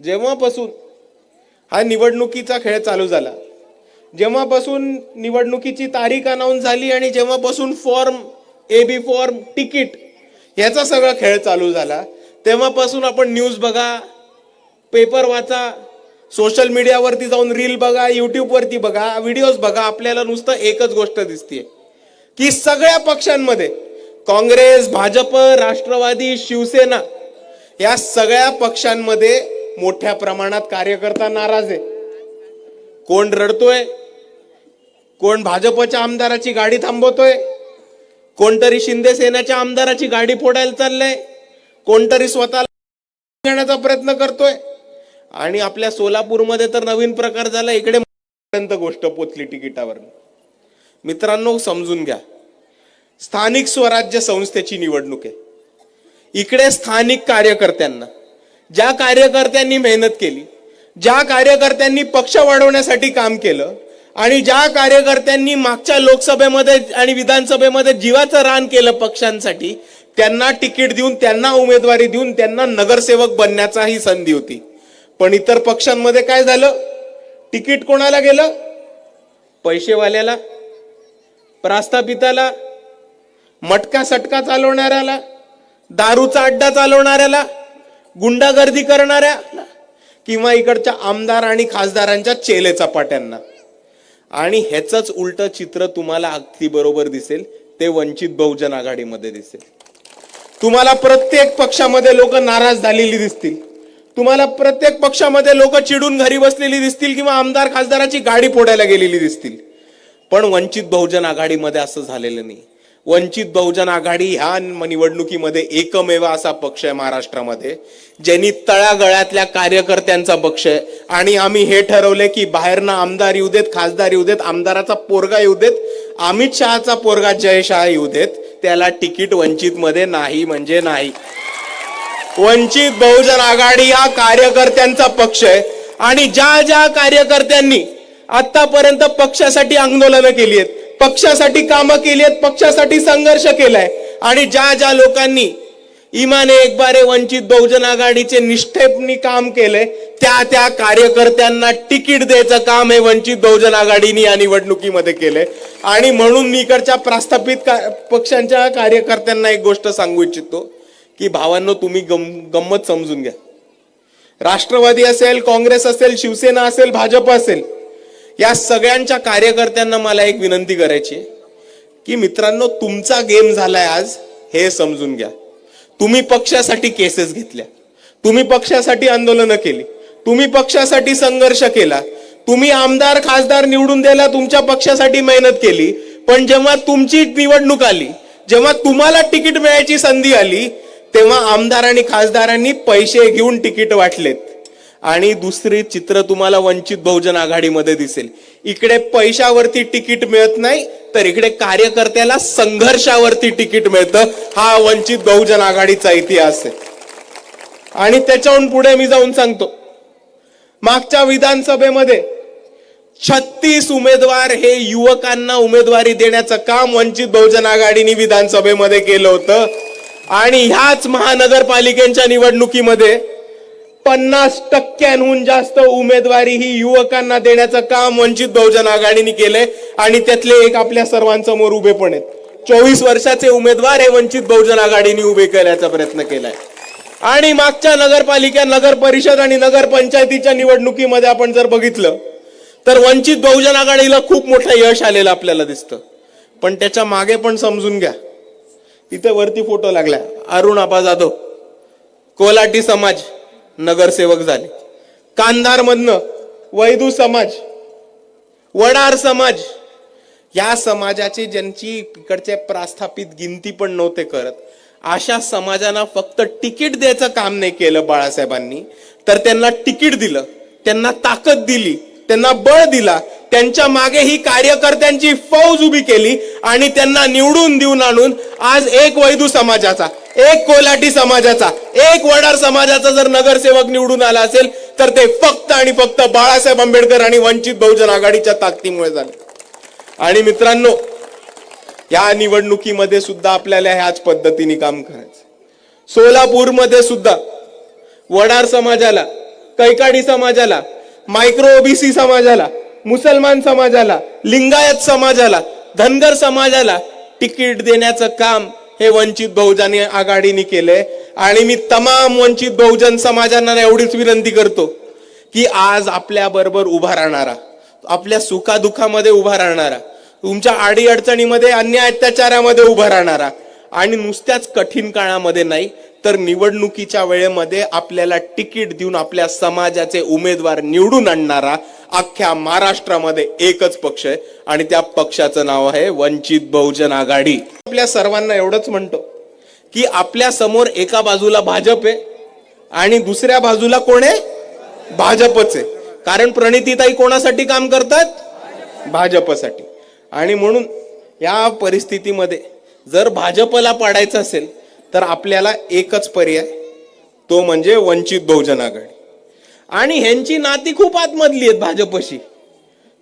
जेव्हापासून हा निवडणुकीचा खेळ चालू झाला, जेव्हापासून निवडणुकीची तारीख अनाउन्स झाली आणि जेव्हापासून फॉर्म एबी फॉर्म तिकीट याचा सगळा खेळ चालू झाला, तेव्हापासून आपण न्यूज बघा, पेपर वाचा, सोशल मीडियावरती जाऊन रील बघा, युट्यूब वरती बघा, व्हिडिओज बघा, आपल्याला नुसतं एकच गोष्ट दिसते की सगळ्या पक्षांमध्ये काँग्रेस, भाजप, राष्ट्रवादी, शिवसेना या सगळ्या पक्षांमध्ये मोठ्या प्रमाणात कार्यकर्ता नाराज आहे. कोण रडतोय, कोण भाजपच्या आमदाराची गाडी थांबवतोय, कोणतरी शिंदे सेनेच्या आमदाराची गाडी फोडायला चाललंय, कोणतरी स्वतःला घेण्याचा प्रयत्न करतोय. आणि आपल्या सोलापूरमध्ये तर नवीन प्रकार झाला, इकडे पर्यंत गोष्ट पोचली तिकिटावर. मित्रांनो, समजून घ्या, स्थानिक स्वराज्य संस्थेची निवडणूक आहे. इकडे स्थानिक कार्यकर्त्यांना, ज्या कार्यकर्त्यांनी मेहनत केली, ज्या कार्यकर्त्यांनी पक्ष वाढवण्यासाठी काम केलं आणि ज्या कार्यकर्त्यांनी मागच्या लोकसभेमध्ये आणि विधानसभेमध्ये जीवाचं रान केलं पक्षांसाठी, त्यांना तिकीट देऊन, त्यांना उमेदवारी देऊन, त्यांना नगरसेवक बनण्याचाही संधी होती. पण इतर पक्षांमध्ये काय झालं? तिकीट कोणाला गेलं? पैसेवाल्याला, प्रास्तापिताला, मटका सटका चालवणाऱ्याला, दारूचा अड्डा चालवणाऱ्याला, गुंडागर्दी करणाऱ्याला, किंवा इकडच्या आमदार आणि खासदारांच्या चेले चपाट्यांना. आणि ह्याचंच उलट चित्र तुम्हाला अगदी बरोबर दिसेल ते वंचित बहुजन आघाडीमध्ये दिसेल. तुम्हाला प्रत्येक पक्षामध्ये लोक नाराज झालेली दिसतील, तुम्हाला प्रत्येक पक्षामध्ये लोक चिडून घरी बसलेली दिसतील किंवा आमदार खासदाराची गाडी फोडायला गेलेली दिसतील. पण वंचित बहुजन आघाडीमध्ये असं झालेलं नाही. वंचित बहुजन आघाडी ह्या निवडणुकीमध्ये एकमेव असा पक्ष आहे महाराष्ट्रामध्ये ज्यांनी तळागळातल्या कार्यकर्त्यांचा पक्ष आहे. आणि आम्ही हे ठरवले की बाहेरनं आमदार येऊ देत, खासदार येऊ देत, आमदाराचा पोरगा येऊ देत, अमित शहाचा पोरगा जय शहा येऊ देत, त्याला तिकीट वंचित मध्ये नाही म्हणजे नाही. वंचित बहुजन आघाडी हा कार्यकर्त्यांचा पक्ष आहे. आणि ज्या ज्या कार्यकर्त्यांनी आतापर्यंत पक्षासाठी आंदोलनं केली आहेत, पक्षासाठी कामं केली आहेत, पक्षासाठी संघर्ष केलाय, आणि ज्या ज्या लोकांनी इमाने एक बारे वंचित बहुजन आघाडीचे निष्ठेपणी काम केलंय, त्या त्या कार्यकर्त्यांना तिकीट द्यायचं काम हे वंचित बहुजन आघाडीने या निवडणुकीमध्ये केलंय. आणि म्हणून मी इकडच्या प्रस्थापित पक्षांच्या कार्यकर्त्यांना एक गोष्ट सांगू इच्छितो की भावांनो, तुम्ही गंमत समजून घ्या. राष्ट्रवादी असेल, काँग्रेस असेल, शिवसेना असेल, भाजप असेल, या सगळ्यांच्या कार्यकर्त्यांना मला एक विनंती करायची की मित्रांनो, तुमचा गेम झालाय आज, हे समजून घ्या. तुम्ही पक्षासाठी केसेस घेतल्या, तुम्ही पक्षासाठी आंदोलनं केली, तुम्ही पक्षासाठी संघर्ष केला, तुम्ही आमदार खासदार निवडून द्यायला तुमच्या पक्षासाठी मेहनत केली. पण जेव्हा तुमची निवडणूक आली, जेव्हा तुम्हाला तिकीट मिळायची संधी आली, तेव्हा आमदार आणि खासदारांनी पैसे घेऊन तिकीट वाटलेत. आणि दुसरे चित्र तुम्हाला वंचित बहुजन आघाडीमध्ये दिसेल. इकडे पैशावरती तिकीट मिळत नाही, तर इकडे कार्यकर्त्याला संघर्षावरती तिकीट मिळतं. हा वंचित बहुजन आघाडीचा इतिहास आहे. आणि त्याच्याहून पुढे मी जाऊन सांगतो, मागच्या विधानसभेमध्ये 36 उमेदवार हे युवकांना उमेदवारी देण्याचं काम वंचित बहुजन आघाडीने विधानसभेमध्ये केलं होतं. आणि ह्याच महानगरपालिकेच्या निवडणुकीमध्ये 50% जास्त उमेदवारी ही युवकांना देण्याचं काम वंचित बहुजन आघाडीने केलंय. आणि त्यातले एक आपल्या सर्वांसमोर उभे पण आहेत. 24 वर्षाचे उमेदवार हे वंचित बहुजन आघाडीने उभे करण्याचा प्रयत्न केलाय. आणि मागच्या नगरपालिका, नगर परिषद आणि नगरपंचायतीच्या निवडणुकीमध्ये आपण जर बघितलं तर वंचित बहुजन आघाडीला खूप मोठं यश आलेलं आपल्याला दिसतं. पण त्याच्या मागे पण समजून घ्या, इथे वरती फोटो लागलाय, अरुण आबा जाधव कोल्हाटी समाज नगरसेवक झाले. कांधार मधनं वैदू समाज, वडार समाज, या समाजाचे ज्यांची इकडचे प्रस्थापित गिनती पण नव्हते करत, अशा समाजांना फक्त तिकीट द्यायचं काम नाही केलं बाळासाहेबांनी, तर त्यांना तिकीट दिलं, त्यांना ताकद दिली, त्यांना बळ दिला, त्यांच्या मागे ही कार्यकर्त्यांची फौज उभी केली आणि त्यांना निवडून देऊन आणून आज एक वैदू समाजाचा, एक कोल्हाटी समाजाचा, एक वडार समाजाचा जर नगरसेवक निवडून आला असेल तर ते फक्त आणि फक्त बाळासाहेब आंबेडकर आणि वंचित बहुजन आघाडीच्या ताकदीमुळे झाले. आणि मित्रांनो, या निवडणुकीमध्ये सुद्धा आपल्याला ह्याच पद्धतीने काम करायचं. सोलापूरमध्ये सुद्धा वडार समाजाला, कैकाडी समाजाला, मायक्रो ओबीसी समाजाला, मुसलमान समाजाला, लिंगायत समाजाला, धनगर समाजाला तिकीट देण्याचं काम हे वंचित बहुजन आघाडीने केलंय. आणि मी तमाम वंचित बहुजन समाजांना एवढीच विनंती करतो की आज आपल्या बरोबर उभा राहणारा, आपल्या सुखादुखामध्ये उभा राहणारा, तुमच्या आडी अडचणीमध्ये, अन्याय अत्याचारामध्ये उभा राहणारा आणि नुसत्याच कठीण काळामध्ये नाही तर निवडणुकीच्या वेळेमध्ये आपल्याला तिकीट देऊन आपल्या समाजाचे उमेदवार निवडून आणणारा अख्ख्या महाराष्ट्रामध्ये एकच पक्ष आहे आणि त्या पक्षाचं नाव आहे वंचित बहुजन आघाडी. आपल्या सर्वांना एवढंच म्हणतो की आपल्या समोर एका बाजूला भाजप आहे आणि दुसऱ्या बाजूला कोण आहे? भाजपच आहे. कारण प्रणितीताई कोणासाठी काम करतात? भाजपसाठी. आणि म्हणून या परिस्थितीमध्ये जर भाजपला पाडायचं असेल तर आपल्याला एकच पर्याय, तो म्हणजे वंचित बहुजन आघाडी. आणि ह्यांची नाती खूप आतमधली आहेत भाजपशी.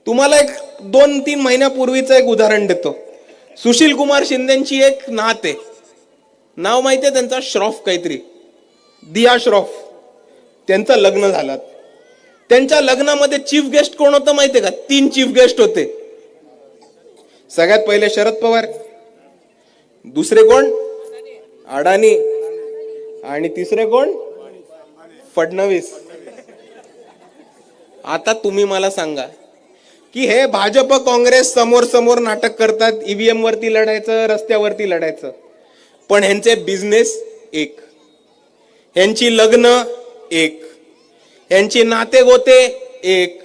तुम्हाला एक 2-3 महिन्यापूर्वीचं एक उदाहरण देतो. सुशील कुमार शिंदेची एक नात आहे, नाव माहितीये त्यांचा, श्रॉफ काहीतरी, दिया श्रॉफ. त्यांचं लग्न झालं. त्यांच्या लग्नामध्ये चीफ गेस्ट कोण होतं माहितीये का? 3 चीफ गेस्ट होते. सगळ्यात पहिले शरद पवार, दुसरे कोण? अडाणी, आणि तिसरे कोण? फडणवीस. आता तुम्ही मला सांगा की हे भाजप काँग्रेस समोर समोर नाटक करतात, ईव्हीएम वरती लढायचं, रस्त्यावरती लढायचं, पण ह्यांचे बिझनेस एक, ह्यांची लग्न एक, ह्यांची नाते गोते एक.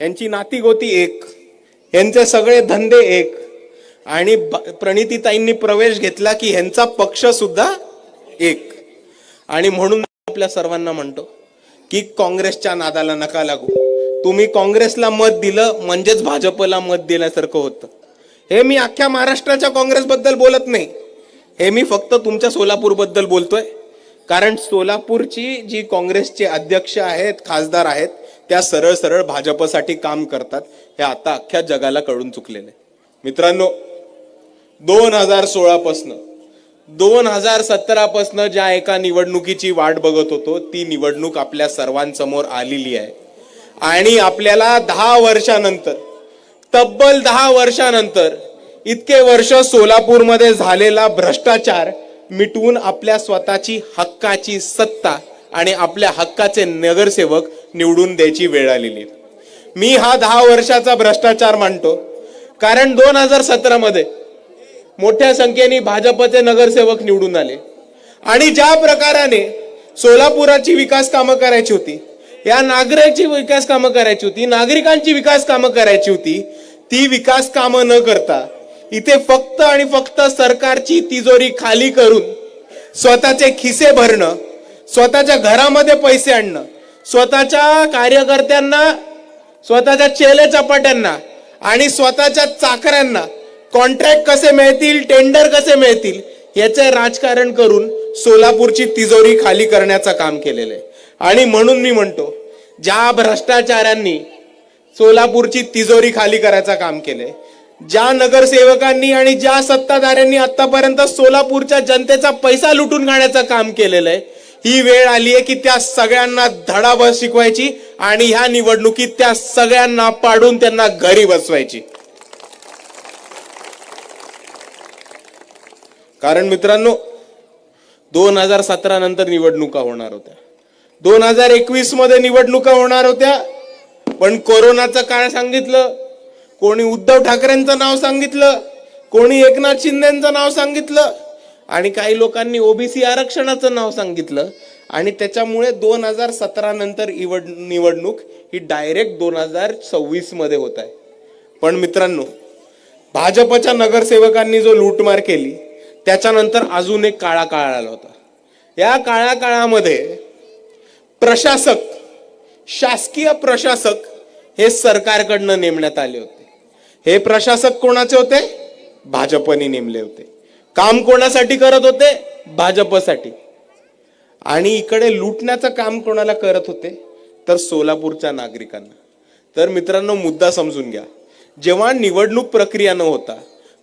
यांची नाती गोती एक, यांचे सगळे धंदे एक. आणि प्रणितीताईंनी प्रवेश घेतला की ह्यांचा पक्ष सुद्धा एक. आणि म्हणून आपल्या सर्वांना म्हणतो की काँग्रेसच्या नादाला नका लागू. तुम्ही काँग्रेसला मत दिलं म्हणजेच भाजपला मत दिल्यासारखं होतं. हे मी अख्ख्या महाराष्ट्राच्या काँग्रेस बद्दल बोलत नाही, हे मी फक्त तुमच्या सोलापूर बद्दल बोलतोय. कारण सोलापूरची जी काँग्रेसचे अध्यक्ष आहेत, खासदार आहेत, त्या सरळ सरळ भाजपसाठी काम करतात. हे आता अख्ख्या जगाला कळून चुकलेले. मित्रांनो, 2016 पासून 2017 पासून ज्या एका निवडणुकीची वाट बघत होतो ती निवडणूक आपल्या सर्वांसमोर आलेली आहे. आणि आपल्याला 10 वर्षानंतर, तब्बल 10 वर्षानंतर, इतके वर्ष सोलापूरमध्ये झालेला भ्रष्टाचार मिटवून आपल्या स्वतःची हक्काची सत्ता आणि आपल्या हक्काचे नगरसेवक निवडून द्यायची वेळ आलेली. मी हा 10 वर्षाचा भ्रष्टाचार मानतो. कारण 2017 मध्ये मोठ्या संख्येने भाजपचे नगरसेवक निवडून आले आणि ज्या प्रकाराने सोलापुराची विकास कामं करायची होती, या नागरिकांची विकास कामं करायची होती, नागरिकांची विकास कामं करायची होती, ती विकास कामं न करता इथे फक्त आणि फक्त सरकारची तिजोरी खाली करून स्वतःचे खिसे भरणं, स्वतःच्या घरामध्ये पैसे आणणं, स्वतःच्या कार्यकर्त्यांना, स्वतःच्या चेले चपाट्यांना आणि स्वतःच्या चाकऱ्यांना कॉन्ट्रॅक्ट कसे मिळतील, टेंडर कसे मिळतील याचे राजकारण करून सोलापूरची तिजोरी खाली करण्याचं काम केलेलं आहे. आणि म्हणून मी म्हणतो, ज्या भ्रष्टाचारांनी सोलापूरची तिजोरी खाली करायचं काम केलंय, ज्या नगरसेवकांनी आणि ज्या सत्ताधाऱ्यांनी आतापर्यंत सोलापूरच्या जनतेचा पैसा लुटून खाण्याचं काम केलेलं आहे, ही वेळ आली आहे की त्या सगळ्यांना धडाबस शिकवायची आणि ह्या निवडणुकीत त्या सगळ्यांना पाडून त्यांना घरी बसवायची. कारण मित्रांनो, 2017 नंतर निवडणुका होणार होत्या, 2021 मध्ये निवडणुका होणार होत्या, पण कोरोनाचं काळ सांगितलं, कोणी उद्धव ठाकरेंचं नाव सांगितलं, कोणी एकनाथ शिंदेचं नाव सांगितलं आणि काही लोकांनी ओबीसी आरक्षणाचं नाव सांगितलं. आणि त्याच्यामुळे 2017 नंतर निवडणूक ही डायरेक्ट 2026 मध्ये होत आहे. पण मित्रांनो, भाजपच्या नगरसेवकांनी जो लूटमार केली त्याच्यानंतर अजून एक काळा काळ आला होता. या काळा काळामध्ये प्रशासक, शासकीय प्रशासक हे सरकारकडनं नेमण्यात आले होते. हे प्रशासक कोणाचे होते? भाजपने नेमले होते. काम कोणासाठी करत होते? भाजपसाठी. आणि इकडे लुटण्याचं काम कोणाला करत होते? तर सोलापूरच्या नागरिकांना. तर मित्रांनो, मुद्दा समजून घ्या. जेव्हा निवडणूक प्रक्रिया न होता,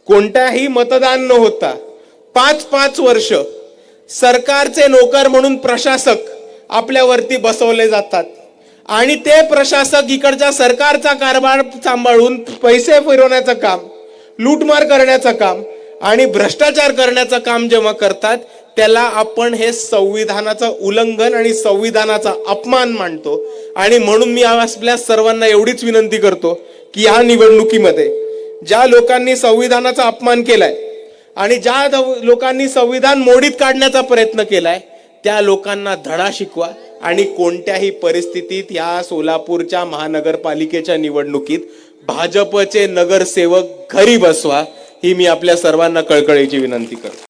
कोणत्याही मतदान न होता 5-5 वर्ष सरकारचे नोकर म्हणून प्रशासक आपल्यावरती बसवले जातात आणि ते प्रशासक इकडच्या सरकारचा कारभार सांभाळून पैसे फिरवण्याचं काम, लूटमार करण्याचं काम आणि भ्रष्टाचार करण्याचं काम जेव्हा करतात, त्याला आपण हे संविधानाचं उल्लंघन आणि संविधानाचा अपमान मानतो. आणि म्हणून मी आपल्या सर्वांना एवढीच विनंती करतो की या निवडणुकीमध्ये ज्या लोकांनी संविधानाचा अपमान केलाय आणि ज्या लोकांनी संविधान मोडीत काढण्याचा प्रयत्न केलाय, त्या लोकांना धडा शिकवा आणि कोणत्याही परिस्थितीत या सोलापूरच्या महानगरपालिकेच्या निवडणुकीत भाजपचे नगरसेवक घरी बसवा, ही मी आपल्या सर्वांना कळकळीची विनंती करतो.